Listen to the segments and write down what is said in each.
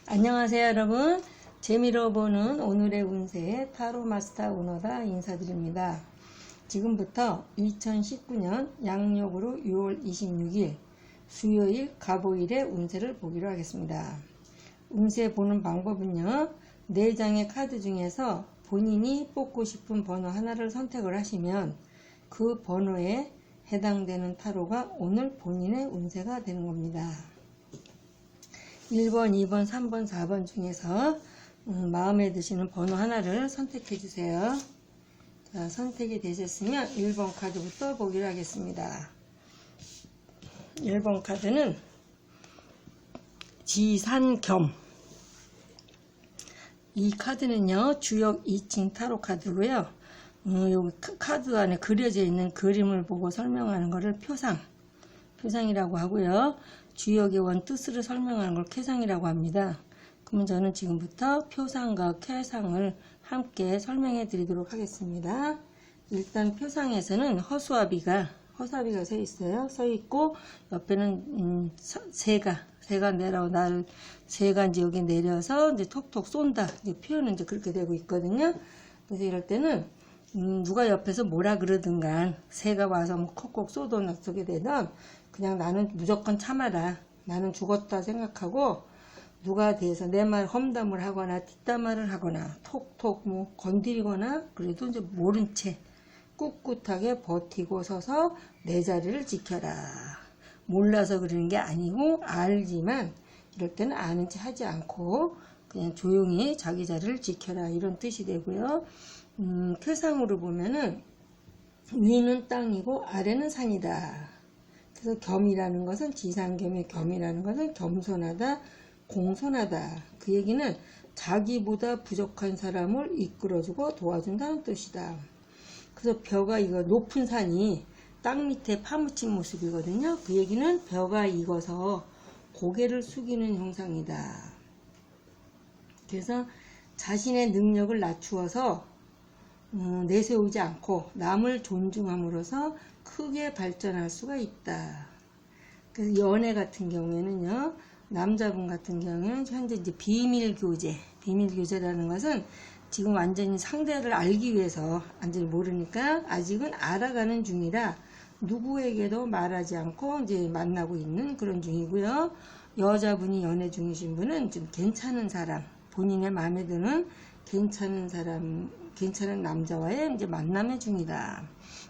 안녕하세요 여러분. 재미로 보는 오늘의 운세 타로 마스터 오너가 인사드립니다. 지금부터 2019년 양력으로 6월 26일 수요일 갑오일의 운세를 보기로 하겠습니다. 운세 보는 방법은요, 4장의 카드 중에서 본인이 뽑고 싶은 번호 하나를 선택을 하시면 그 번호에 해당되는 타로가 오늘 본인의 운세가 되는 겁니다. 1번, 2번, 3번, 4번 중에서 마음에 드시는 번호 하나를 선택해 주세요. 자, 선택이 되셨으면 1번 카드부터 보기로 하겠습니다. 1번 카드는 지산겸. 이 카드는요, 주역 2층 타로 카드고요. 여기 카드 안에 그려져 있는 그림을 보고 설명하는 것을 표상이라고 하고요. 주역의 원 뜻을 설명하는 걸 쾌상이라고 합니다. 그러면 저는 지금부터 표상과 쾌상을 함께 설명해 드리도록 하겠습니다. 일단 표상에서는 허수아비가 서 있어요. 서 있고 옆에는 새가 내려 새가 이제 여기 내려서 이제 톡톡 쏜다. 이제 표현은 이제 그렇게 되고 있거든요. 그래서 이럴 때는 누가 옆에서 뭐라 그러든간 새가 와서 뭐 콕콕 쏘던 쏘게 되던 그냥 나는 무조건 참아라. 나는 죽었다 생각하고 누가 대해서 내 말 험담을 하거나 뒷담화를 하거나 톡톡 뭐 건드리거나 그래도 이제 모른 채 꿋꿋하게 버티고 서서 내 자리를 지켜라. 몰라서 그러는 게 아니고 알지만 이럴 때는 아는 체 하지 않고 그냥 조용히 자기 자리를 지켜라. 이런 뜻이 되고요. 쾌상으로 보면은 위는 땅이고 아래는 산이다. 그래서 겸이라는 것은 지상겸의 겸이라는 것은 겸손하다, 공손하다. 그 얘기는 자기보다 부족한 사람을 이끌어주고 도와준다는 뜻이다. 그래서 벼가 이거 높은 산이 땅 밑에 파묻힌 모습이거든요. 그 얘기는 벼가 익어서 고개를 숙이는 형상이다. 그래서 자신의 능력을 낮추어서 내세우지 않고 남을 존중함으로써 크게 발전할 수가 있다. 그래서 연애 같은 경우에는요, 남자분 같은 경우에는 현재 이제 비밀교제라는 것은 지금 완전히 상대를 알기 위해서 완전히 모르니까 아직은 알아가는 중이라 누구에게도 말하지 않고 이제 만나고 있는 그런 중이고요. 여자분이 연애 중이신 분은 좀 괜찮은 사람, 본인의 마음에 드는 괜찮은 남자와의 이제 만남의 중이다.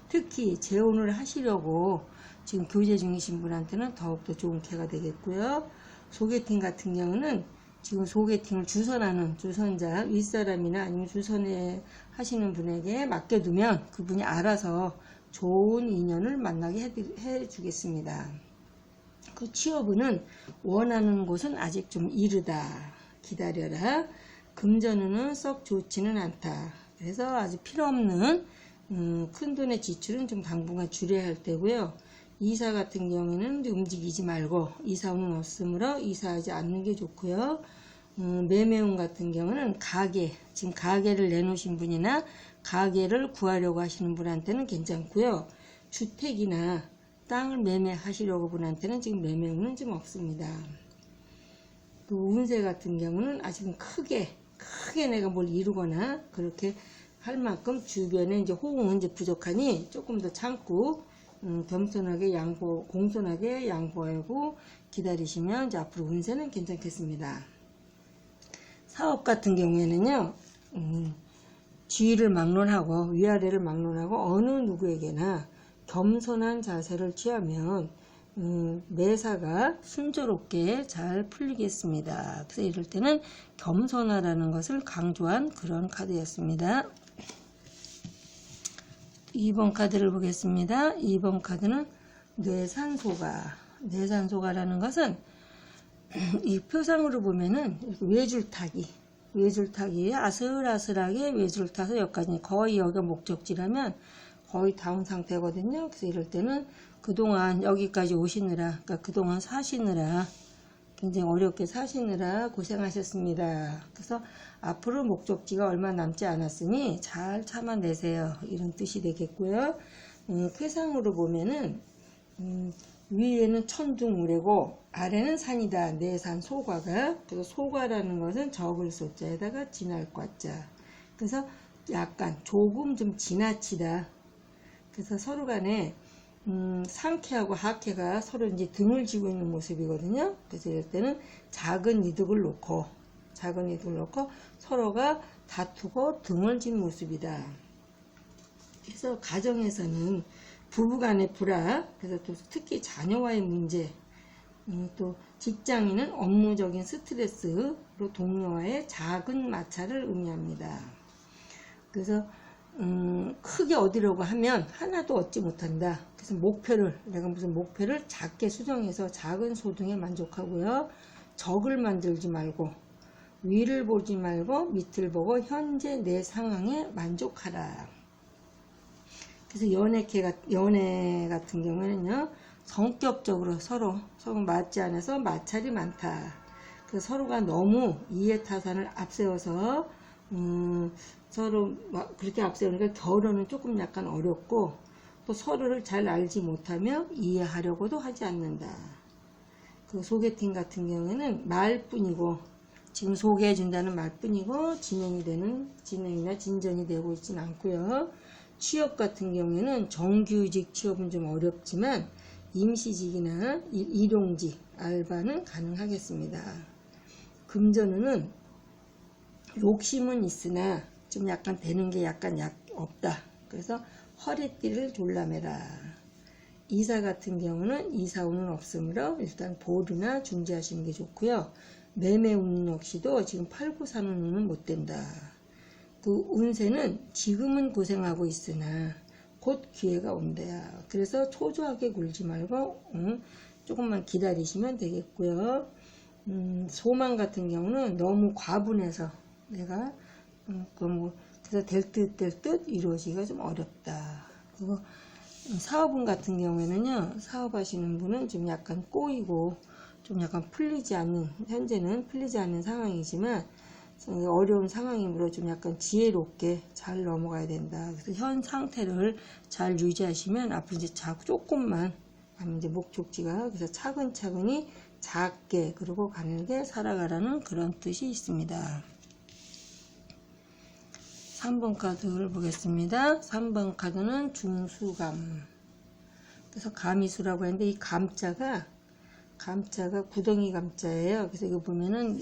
특히 재혼을 하시려고 지금 교제 중이신 분한테는 더욱더 좋은 기회가 되겠고요. 소개팅 같은 경우는 지금 소개팅을 주선자, 윗사람이나 아니면 주선에 하시는 분에게 맡겨두면 그분이 알아서 좋은 인연을 만나게 해주겠습니다. 그 취업은 원하는 곳은 아직 좀 이르다. 기다려라. 금전운은 썩 좋지는 않다. 그래서 아주 필요없는 큰 돈의 지출은 좀 당분간 줄여야 할 때고요. 이사 같은 경우에는 움직이지 말고 이사운은 없으므로 이사하지 않는 게 좋고요. 매매운 같은 경우는 지금 가게를 내놓으신 분이나 가게를 구하려고 하시는 분한테는 괜찮고요. 주택이나 땅을 매매하시려고 분한테는 지금 매매운은 좀 없습니다. 그 운세 같은 경우는 아직은 크게 내가 뭘 이루거나 그렇게 할 만큼 주변에 이제 호응은 이제 부족하니 조금 더 참고 겸손하게 공손하게 양보하고 기다리시면 이제 앞으로 운세는 괜찮겠습니다. 사업 같은 경우에는요, 지위를 막론하고 위아래를 막론하고 어느 누구에게나 겸손한 자세를 취하면 매사가 순조롭게 잘 풀리겠습니다. 그래서 이럴 때는 겸손하라는 것을 강조한 그런 카드였습니다. 2번 카드를 보겠습니다. 2번 카드는 뇌산소가라는 것은 이 표상으로 보면은 외줄타기 아슬아슬하게 외줄을 타서 여기까지 거의 여기가 목적지라면 거의 다운 상태거든요. 그래서 이럴 때는 그동안 여기까지 오시느라, 그러니까 그동안 사시느라 굉장히 어렵게 사시느라 고생하셨습니다. 그래서 앞으로 목적지가 얼마 남지 않았으니 잘 참아내세요. 이런 뜻이 되겠고요. 쾌상으로 보면은 위에는 천둥우레고 아래는 산이다. 내산 소과가. 그래서 소과라는 것은 적을 소자에다가 지날 과자. 그래서 약간 조금 좀 지나치다. 그래서 서로 간에 상쾌하고 하쾌가 서로 이제 등을 지고 있는 모습이거든요. 그래서 이럴 때는 작은 이득을 놓고 서로가 다투고 등을 진 모습이다. 그래서 가정에서는 부부간의 불화, 그래서 또 특히 자녀와의 문제, 또 직장인은 업무적인 스트레스로 동료와의 작은 마찰을 의미합니다. 그래서 크게 얻으려고 하면 하나도 얻지 못한다. 그래서 내가 무슨 목표를 작게 수정해서 작은 소득에 만족하고요. 적을 만들지 말고 위를 보지 말고 밑을 보고 현재 내 상황에 만족하라. 그래서 연애 같은 경우에는요, 성격적으로 서로 맞지 않아서 마찰이 많다. 그래서 서로가 너무 이해타산을 앞세워서 서로 그렇게 앞세우니까 결혼은 조금 약간 어렵고 또 서로를 잘 알지 못하며 이해하려고도 하지 않는다. 그 소개팅 같은 경우에는 말뿐이고 지금 소개해준다는 말뿐이고 진행이나 진전이 되고 있진 않고요. 취업 같은 경우에는 정규직 취업은 좀 어렵지만 임시직이나 일용직, 알바는 가능하겠습니다. 금전운은 욕심은 있으나 좀 약간 되는 게 약간 없다. 그래서 허리띠를 졸라매라. 이사 같은 경우는 이사운은 없으므로 일단 보류나 중지하시는 게 좋고요. 매매운 역시도 지금 팔고 사는 운은 못 된다. 그 운세는 지금은 고생하고 있으나 곧 기회가 온대야. 그래서 초조하게 굴지 말고 조금만 기다리시면 되겠고요. 소망 같은 경우는 너무 과분해서 내가 그래서 될 듯 이루어지기가 좀 어렵다. 그리고 사업운 같은 경우에는요, 사업하시는 분은 좀 약간 꼬이고 좀 약간 현재는 풀리지 않는 상황이지만 어려운 상황이므로 좀 약간 지혜롭게 잘 넘어가야 된다. 그래서 현 상태를 잘 유지하시면 앞으로 이제 조금만 이제 목적지가 그래서 차근차근히 작게 그리고 가늘게 살아가라는 그런 뜻이 있습니다. 3번 카드를 보겠습니다. 3번 카드는 중수감. 그래서 감이수라고 하는데 이 감자가 구덩이 감자예요. 그래서 이거 보면은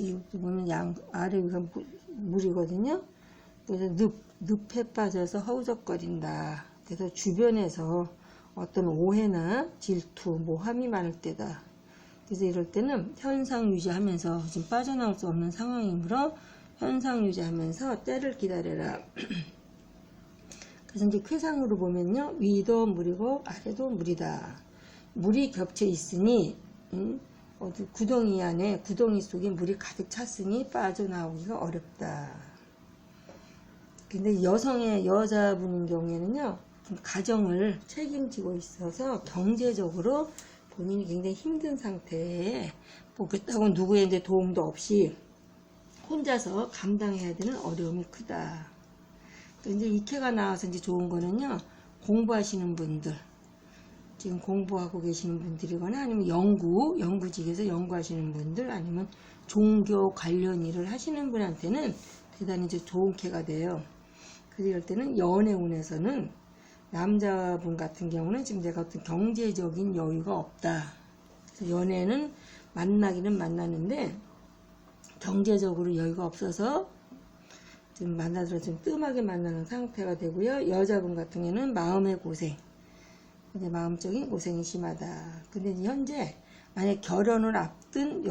아래 위가 물이거든요. 그래서 늪에 빠져서 허우적거린다. 그래서 주변에서 어떤 오해나 질투, 모함이 많을 때다. 그래서 이럴 때는 현상 유지하면서 지금 빠져나올 수 없는 상황이므로 현상 유지하면서 때를 기다려라. 그래서 이제 쾌상으로 보면요, 위도 물이고 아래도 물이다. 물이 겹쳐 있으니 구덩이 속에 물이 가득 찼으니 빠져나오기가 어렵다. 근데 여자분인 경우에는요, 가정을 책임지고 있어서 경제적으로 본인이 굉장히 힘든 상태에 그렇다고 누구의 도움도 없이 혼자서 감당해야 되는 어려움이 크다. 이제 이케가 나와서 이제 좋은 거는요, 공부하시는 분들, 지금 공부하고 계시는 분들이거나 아니면 연구직에서 연구하시는 분들 아니면 종교 관련 일을 하시는 분한테는 대단히 이제 좋은 캐가 돼요. 그래서 이럴 때는 연애운에서는 남자분 같은 경우는 지금 내가 어떤 경제적인 여유가 없다. 그래서 연애는 만나기는 만나는데 경제적으로 여유가 없어서 좀 좀 뜸하게 만나는 상태가 되고요. 여자분 같은 경우는 마음의 고생, 이제 마음적인 고생이 심하다. 근데 이제 현재 만약 결혼을 앞둔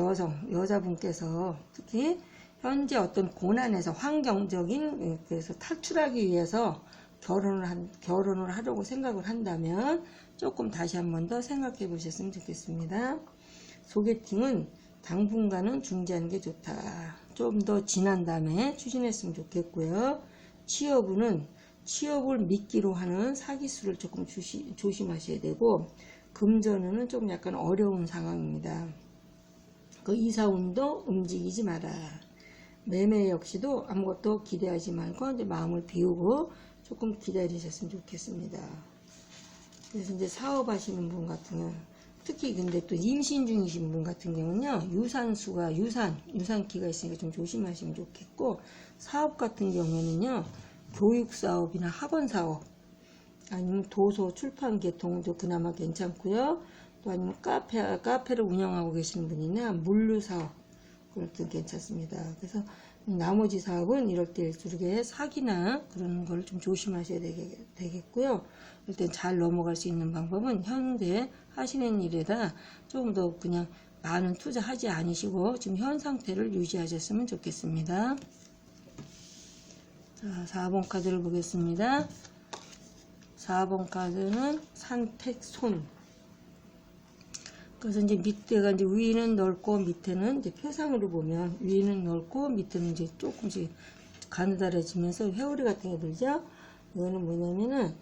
여자분께서 특히 현재 어떤 고난에서 환경적인 그래서 탈출하기 위해서 결혼을 하려고 생각을 한다면 조금 다시 한 번 더 생각해 보셨으면 좋겠습니다. 소개팅은 당분간은 중지하는 게 좋다. 좀 더 지난 다음에 추진했으면 좋겠고요. 취업을 미끼로 하는 사기수를 조금 조심하셔야 되고, 금전운은 좀 약간 어려운 상황입니다. 그 이사운도 움직이지 마라. 매매 역시도 아무것도 기대하지 말고 이제 마음을 비우고 조금 기다리셨으면 좋겠습니다. 그래서 이제 사업하시는 분 같은 경우 특히 근데 또 임신 중이신 분 같은 경우는요, 유산기가 있으니까 좀 조심하시면 좋겠고, 사업 같은 경우에는요, 교육 사업이나 학원 사업, 아니면 도서 출판 계통도 그나마 괜찮고요. 또 아니면 카페를 운영하고 계시는 분이나 물류 사업, 그것도 괜찮습니다. 그래서 나머지 사업은 이럴 때 일주일에 사기나 그런 걸 좀 조심하셔야 되겠고요. 일단 잘 넘어갈 수 있는 방법은 현재 하시는 일에다 조금 더 그냥 많은 투자하지 않으시고 지금 현 상태를 유지하셨으면 좋겠습니다. 자, 4번 카드를 보겠습니다. 4번 카드는 산택손. 그래서 이제 밑에가 이제 위는 넓고 밑에는 이제 표상으로 보면 위는 넓고 밑에는 이제 조금씩 가느다래지면서 회오리 같은 게 들죠. 이거는 뭐냐면은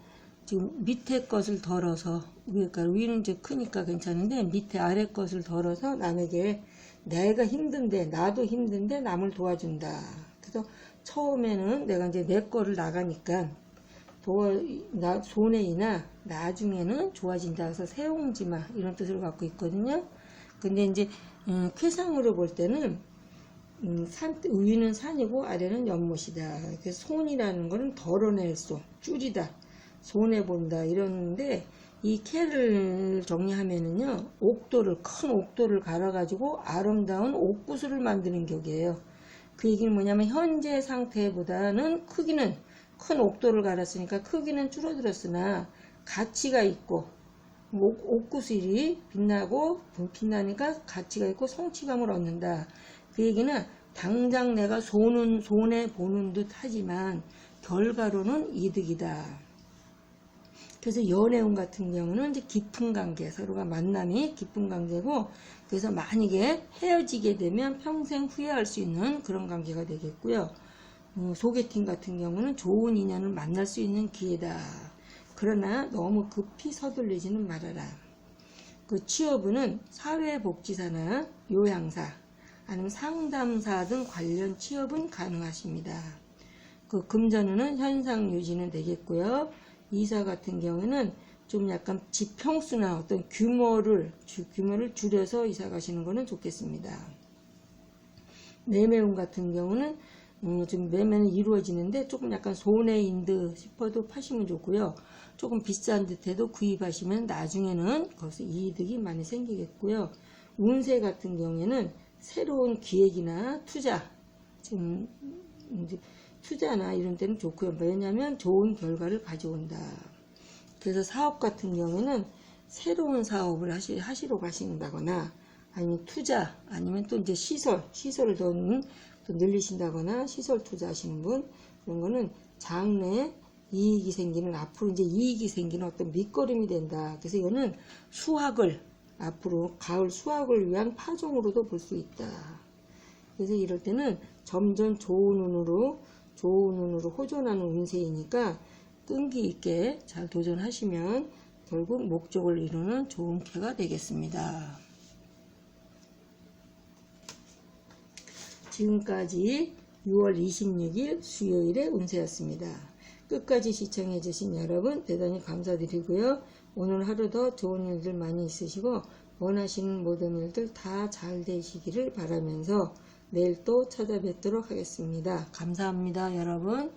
지금 밑에 것을 덜어서 그러니까 위는 이제 크니까 괜찮은데 밑에 아래 것을 덜어서 남에게 내가 힘든데 나도 힘든데 남을 도와준다. 그래서 처음에는 내가 이제 내 거를 나가니까 손해이나 나중에는 좋아진다 해서 세옹지마 이런 뜻을 갖고 있거든요. 근데 이제 쾌상으로 볼 때는 위는 산이고 아래는 연못이다. 그래서 손이라는 거는 덜어낼 수, 줄이다, 손해본다 이러는데 이 캐를 정리하면은요, 큰 옥도를 갈아가지고 아름다운 옥구슬을 만드는 격이에요. 그 얘기는 뭐냐면 현재 상태보다는 크기는 큰 옥도를 갈았으니까 크기는 줄어들었으나 가치가 있고 옥구슬이 빛나니까 가치가 있고 성취감을 얻는다. 그 얘기는 당장 내가 손해보는 듯 하지만 결과로는 이득이다. 그래서 연애운 같은 경우는 이제 깊은 관계, 서로가 만남이 깊은 관계고, 그래서 만약에 헤어지게 되면 평생 후회할 수 있는 그런 관계가 되겠고요. 소개팅 같은 경우는 좋은 인연을 만날 수 있는 기회다. 그러나 너무 급히 서둘리지는 말아라. 그 취업은 사회복지사나 요양사, 아니면 상담사 등 관련 취업은 가능하십니다. 그 금전운은 현상 유지는 되겠고요. 이사 같은 경우는 좀 약간 지평수나 어떤 규모를 줄여서 이사 가시는 거는 좋겠습니다. 매매운 같은 경우는 좀 매매는 이루어지는데 조금 약간 손해인 듯 싶어도 파시면 좋고요. 조금 비싼 듯해도 구입하시면 나중에는 거기서 이득이 많이 생기겠고요. 운세 같은 경우에는 새로운 기획이나 지금 이제 투자나 이런 데는 좋고요. 왜냐하면 좋은 결과를 가져온다. 그래서 사업 같은 경우에는 새로운 사업을 하시러 가신다거나 아니면 투자 아니면 또 이제 시설을 더 늘리신다거나 시설 투자하시는 분 그런 거는 장래 이익이 생기는 앞으로 이제 이익이 생기는 어떤 밑거름이 된다. 그래서 이거는 앞으로 가을 수확을 위한 파종으로도 볼 수 있다. 그래서 이럴 때는 점점 좋은 운으로 호전하는 운세이니까 끈기 있게 잘 도전하시면 결국 목적을 이루는 좋은 캐가 되겠습니다. 지금까지 6월 26일 수요일의 운세였습니다. 끝까지 시청해주신 여러분 대단히 감사드리고요. 오늘 하루도 좋은 일들 많이 있으시고 원하시는 모든 일들 다 잘 되시기를 바라면서 내일 또 찾아뵙도록 하겠습니다. 감사합니다, 여러분.